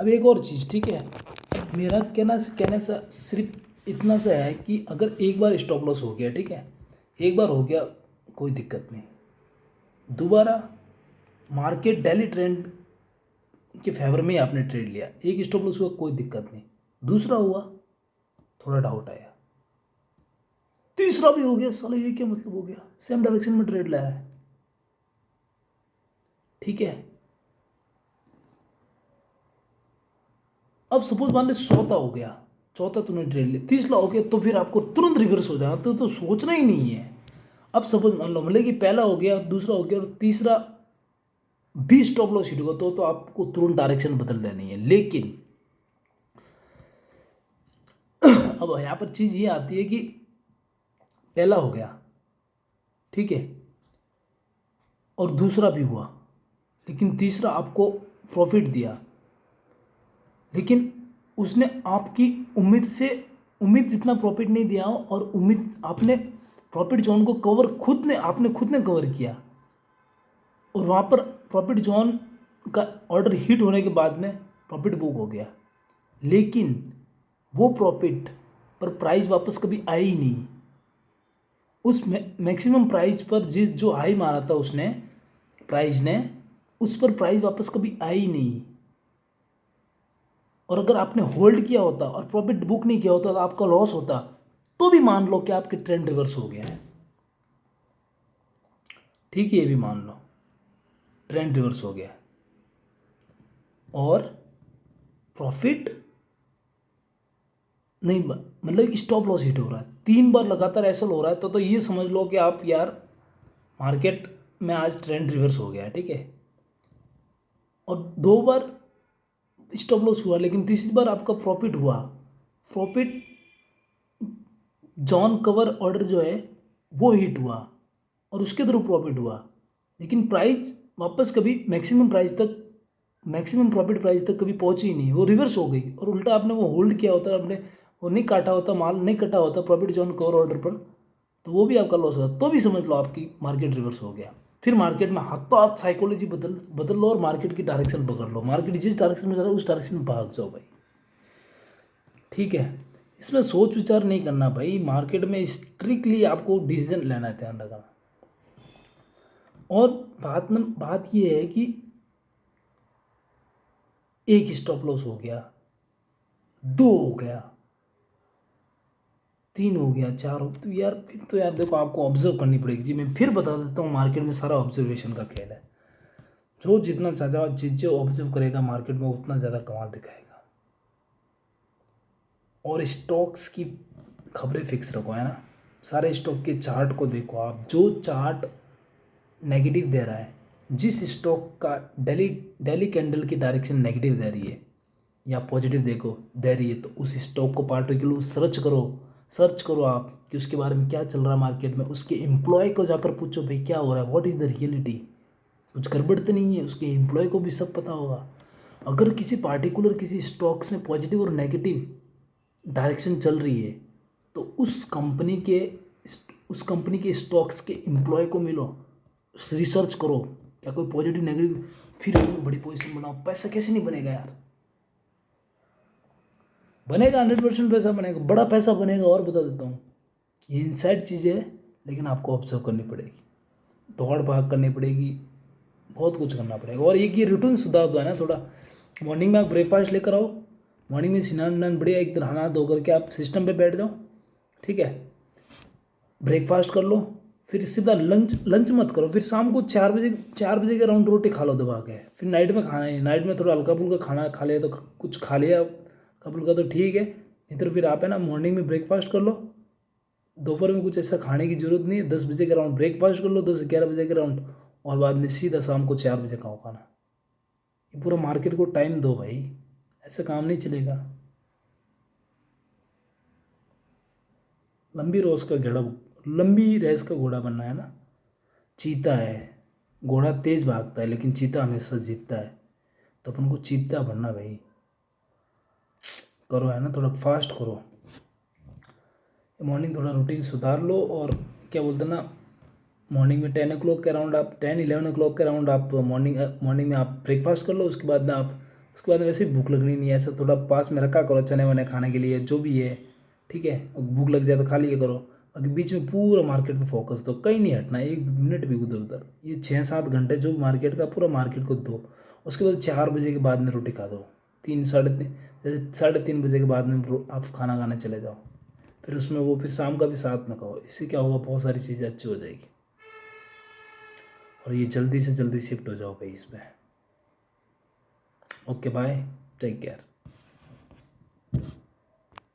अब एक और चीज़, ठीक है, मेरा कहने से सिर्फ इतना सा है कि अगर एक बार स्टॉप लॉस हो गया, ठीक है, एक बार हो गया कोई दिक्कत नहीं, दोबारा मार्केट डेली ट्रेंड के फेवर में ही आपने ट्रेड लिया, एक स्टॉप लॉस हुआ कोई दिक्कत नहीं, दूसरा हुआ थोड़ा डाउट आया, तीसरा भी हो गया, साला ये क्या मतलब हो गया, सेम डायरेक्शन में ट्रेड लाया है, ठीक है। अब सपोज मान ले चौथा हो गया, चौथा तूने ट्रेड लिया, तीसरा हो गया, तो फिर आपको तुरंत रिवर्स हो जाना, तो सोचना ही नहीं है। अब सपोज मान लो मतलब कि पहला हो गया, दूसरा हो गया और तीसरा भी स्टॉप लॉस हिट होगा, तो आपको तुरंत डायरेक्शन बदल देनी है। लेकिन अब यहाँ पर चीज़ ये आती है कि पहला हो गया, ठीक है, और दूसरा भी हुआ, लेकिन तीसरा आपको प्रॉफिट दिया, लेकिन उसने आपकी उम्मीद जितना प्रॉफिट नहीं दिया हो, और उम्मीद आपने प्रॉफिट जोन को कवर आपने खुद ने कवर किया, और वहाँ पर प्रॉफिट जोन का ऑर्डर हिट होने के बाद में प्रॉफिट बुक हो गया, लेकिन वो प्रॉफिट पर प्राइस वापस कभी आई ही नहीं। उस मैक्सिमम प्राइस पर जो हाई मारा था उसने प्राइस ने, उस पर प्राइस वापस कभी आई ही नहीं। और अगर आपने होल्ड किया होता और प्रॉफिट बुक नहीं किया होता तो आपका लॉस होता, तो भी मान लो कि आपके ट्रेंड रिवर्स हो गया है, ठीक है, ये भी मान लो ट्रेंड रिवर्स हो गया और प्रॉफिट नहीं, मतलब स्टॉप लॉस हिट हो रहा है, 3 बार लगातार ऐसा हो रहा है, तो ये समझ लो कि आप यार मार्केट में आज ट्रेंड रिवर्स हो गया है, ठीक है। और 2 बार स्टॉप लॉस हुआ, लेकिन तीसरी बार आपका प्रॉफिट हुआ, प्रॉफिट जॉन कवर ऑर्डर जो है वो हिट हुआ और उसके थ्रू प्रॉफिट हुआ, लेकिन प्राइस वापस कभी मैक्सिमम प्रॉफिट प्राइस तक कभी पहुंची ही नहीं, वो रिवर्स हो गई। और उल्टा आपने वो होल्ड किया होता, आपने वो नहीं काटा होता, माल नहीं कटा होता प्रॉफिट जॉन कवर ऑर्डर पर, तो वो भी आपका लॉस होता, तो भी समझ लो आपकी मार्केट रिवर्स हो गया। फिर मार्केट में हाथों हाथ साइकोलॉजी बदल लो और मार्केट की डायरेक्शन पकड़ लो, मार्केट जिस डायरेक्शन में जा रहा है उस डायरेक्शन में भाग जाओ भाई, ठीक है। इसमें सोच विचार नहीं करना भाई, मार्केट में स्ट्रिक्टली आपको डिसीजन लेना है, ध्यान रखना। और बात ये है कि एक स्टॉप लॉस हो गया, 2 हो गया, 3 हो गया, 4 हो, तो यार फिर तो यार देखो आपको ऑब्जर्व करनी पड़ेगी जी। मैं फिर बता देता हूँ, मार्केट में सारा ऑब्जर्वेशन का खेल है, जो जितना ज़्यादा चीज़ें ऑब्जर्व करेगा मार्केट में उतना ज़्यादा कमाल दिखाएगा। और स्टॉक्स की खबरें फिक्स रखो, है ना, सारे स्टॉक के चार्ट को देखो आप, जो चार्ट नेगेटिव दे रहा है, जिस स्टॉक का डेली कैंडल की डायरेक्शन नेगेटिव दे रही है या पॉजिटिव देखो दे रही है, तो उस स्टॉक को पार्टिकुलर सर्च करो आप कि उसके बारे में क्या चल रहा है मार्केट में, उसके एम्प्लॉय को जाकर पूछो भाई क्या हो रहा है, व्हाट इज़ द रियलिटी, कुछ गड़बड़ तो नहीं है, उसके एम्प्लॉय को भी सब पता होगा। अगर किसी स्टॉक्स में पॉजिटिव और नेगेटिव डायरेक्शन चल रही है, तो उस कंपनी के स्टॉक्स के एम्प्लॉय को मिलो, रिसर्च करो क्या कोई पॉजिटिव नेगेटिव, फिर उसमें बड़ी पोजीशन बनाओ। पैसा कैसे नहीं बनेगा यार, बनेगा, 100% पैसा बनेगा, बड़ा पैसा बनेगा। और बता देता हूँ, ये इनसाइड चीज़ें है, लेकिन आपको ऑब्जर्व करनी पड़ेगी, दौड़ भाग करनी पड़ेगी, बहुत कुछ करना पड़ेगा। और एक ये रूटीन सुधार दो है ना थोड़ा, मॉर्निंग में आप ब्रेकफास्ट लेकर आओ, मॉर्निंग में स्नान बढ़िया एक दिन नहा धो करके आप सिस्टम पे बैठ जाओ, ठीक है, ब्रेकफास्ट कर लो, फिर सीधा लंच मत करो, फिर शाम को 4 बजे के अराउंड रोटी खा लो दबा के, फिर नाइट में खाना ही, नाइट में थोड़ा हल्का फुल्का खाना खा लिया तो कुछ खा लिया हल्का फुल्का तो ठीक है, नहीं तो फिर आप है ना मॉर्निंग में ब्रेकफास्ट कर लो, दोपहर में कुछ ऐसा खाने की जरूरत नहीं है, 10 बजे के अराउंड ब्रेकफास्ट कर लो, 10 से 11 बजे के अराउंड, और बाद में सीधा शाम को 4 बजे खाओ खाना। ये पूरा मार्केट को टाइम दो भाई, ऐसा काम नहीं चलेगा। लंबी रेस का घोड़ा बनना है ना, चीता है, घोड़ा तेज भागता है लेकिन चीता हमेशा जीतता है, तो अपन को चीता बनना भाई, करो है ना, थोड़ा फास्ट करो, मॉर्निंग थोड़ा रूटीन सुधार लो। और क्या बोलते हैं ना, मॉर्निंग में 10 o'clock के अराउंड आप 10-11 o'clock के अराउंड आप मॉर्निंग में आप ब्रेकफास्ट कर लो, उसके बाद में आप उसके बाद वैसे भी भूख लगनी नहीं है, ऐसा थोड़ा पास में रखा करो चने वने खाने के लिए जो भी है, ठीक है। और भूख लग जाए तो खा लिया करो, बाकी बीच में पूरा मार्केट पे फोकस दो, कहीं नहीं हटना एक मिनट भी उधर उधर। ये 6-7 घंटे जो मार्केट का पूरा मार्केट को दो। उसके बाद 4 बजे के बाद में रोटी खा दो, 3 साढ़े 3, जैसे 3:30 बजे के बाद में आप खाना खाने चले जाओ, फिर उसमें वो फिर शाम का भी साथ में खाओ। इससे क्या होगा, बहुत सारी चीज़ें अच्छी हो जाएगी। और ये जल्दी से जल्दी शिफ्ट हो जाओ भाई इस पर। Okay bye, take care.